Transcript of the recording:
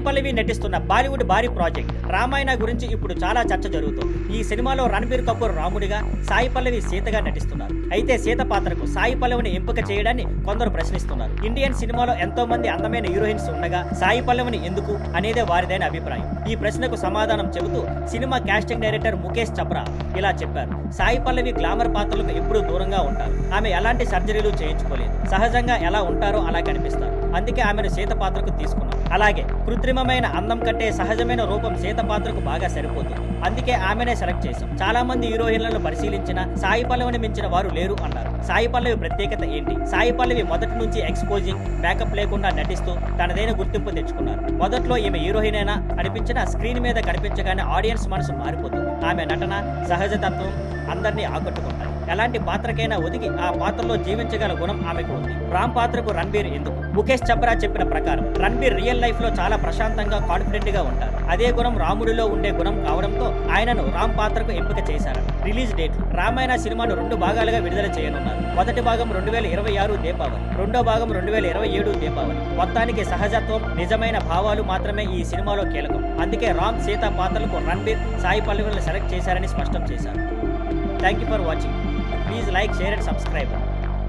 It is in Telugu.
పల్లవి నటిస్తున్న బాలీవుడ్ భారీ ప్రాజెక్ట్ రామాయణ గురించి ఇప్పుడు చాలా చర్చ జరుగుతోంది. ఈ సినిమాలో రణబీర్ కపూర్ రాముడిగా, సాయి పల్లవి సీతగా నటిస్తున్నారు. అయితే సీత పాత్రకు సాయి పల్లవిని ఎంపిక చేయడాన్ని కొందరు ప్రశ్నిస్తున్నారు. ఇండియన్ సినిమాలో ఎంతో మంది అందమైన హీరోయిన్స్ ఉండగా సాయి పల్లవిని ఎందుకు అనేదే వారిదైన అభిప్రాయం. ఈ ప్రశ్నకు సమాధానం చెబుతూ cinema casting director Mukesh Chhabra ఇలా చెప్పారు. సాయి పల్లవి గ్లామర్ పాత్రలకు ఎప్పుడూ దూరంగా ఉంటారు. ఆమె ఎలాంటి సర్జరీలు చేయించుకోలేదు. సహజంగా ఎలా ఉంటారో అలా కనిపిస్తారు. అందుకే ఆమెను సీత పాత్రకు తీసుకున్నారు. అలాగే కృత్రిమమైన అందం కంటే సహజమైన రూపం సీత పాత్రకు బాగా సరిపోతుంది. అందుకే ఆమెనే సెలెక్ట్ చేశాం. చాలా మంది హీరోయిన్లను పరిశీలించిన సాయి పల్లవిని మించిన వారు లేరు అన్నారు. సాయి పల్లవి ప్రత్యేకత ఏంటి? సాయి పల్లవి మొదటి నుంచి ఎక్స్పోజింగ్, మేకప్ లేకుండా నటిస్తూ తనదైన గుర్తింపు తెచ్చుకున్నారు. మొదట్లో ఈమె హీరోయినేనా అనిపించిన స్క్రీన్ మీద కనిపించగానే ఆడియన్స్ మనసు మారిపోతుంది. ఆమె నటన, సహజతత్వం అందరినీ ఆకట్టుకుంటాయి. ఎలాంటి పాత్రకైనా ఒదిగి ఆ పాత్రలో జీవించగల గుణం ఆమెకు ఉంది. రామ్ పాత్రకు రణబీర్ ఎందుకు? ముఖేష్ చబ్రా చెప్పిన ప్రకారం రణబీర్ రియల్ లైఫ్ లో చాలా ప్రశాంతంగా, కాన్ఫిడెంట్ గా ఉంటారు. అదే గుణం రాముడిలో ఉండే గుణం కావడంతో ఆయనను రామ్ పాత్రకు ఎంపిక చేశారు. రిలీజ్ డేట్: రామాయణ సినిమాను 2 భాగాలుగా విడుదల చేయనున్నారు. మొదటి భాగం 2026 దీపావళి, రెండో భాగం 2027 దీపావళి. మొత్తానికి సహజత్వం, నిజమైన భావాలు మాత్రమే ఈ సినిమాలో కీలకం. అందుకే రామ్, సీత పాత్రలకు రణబీర్, సాయి పల్లవిలను సెలెక్ట్ చేశారని స్పష్టం చేశారు. Thank you for watching. Please like, share and subscribe.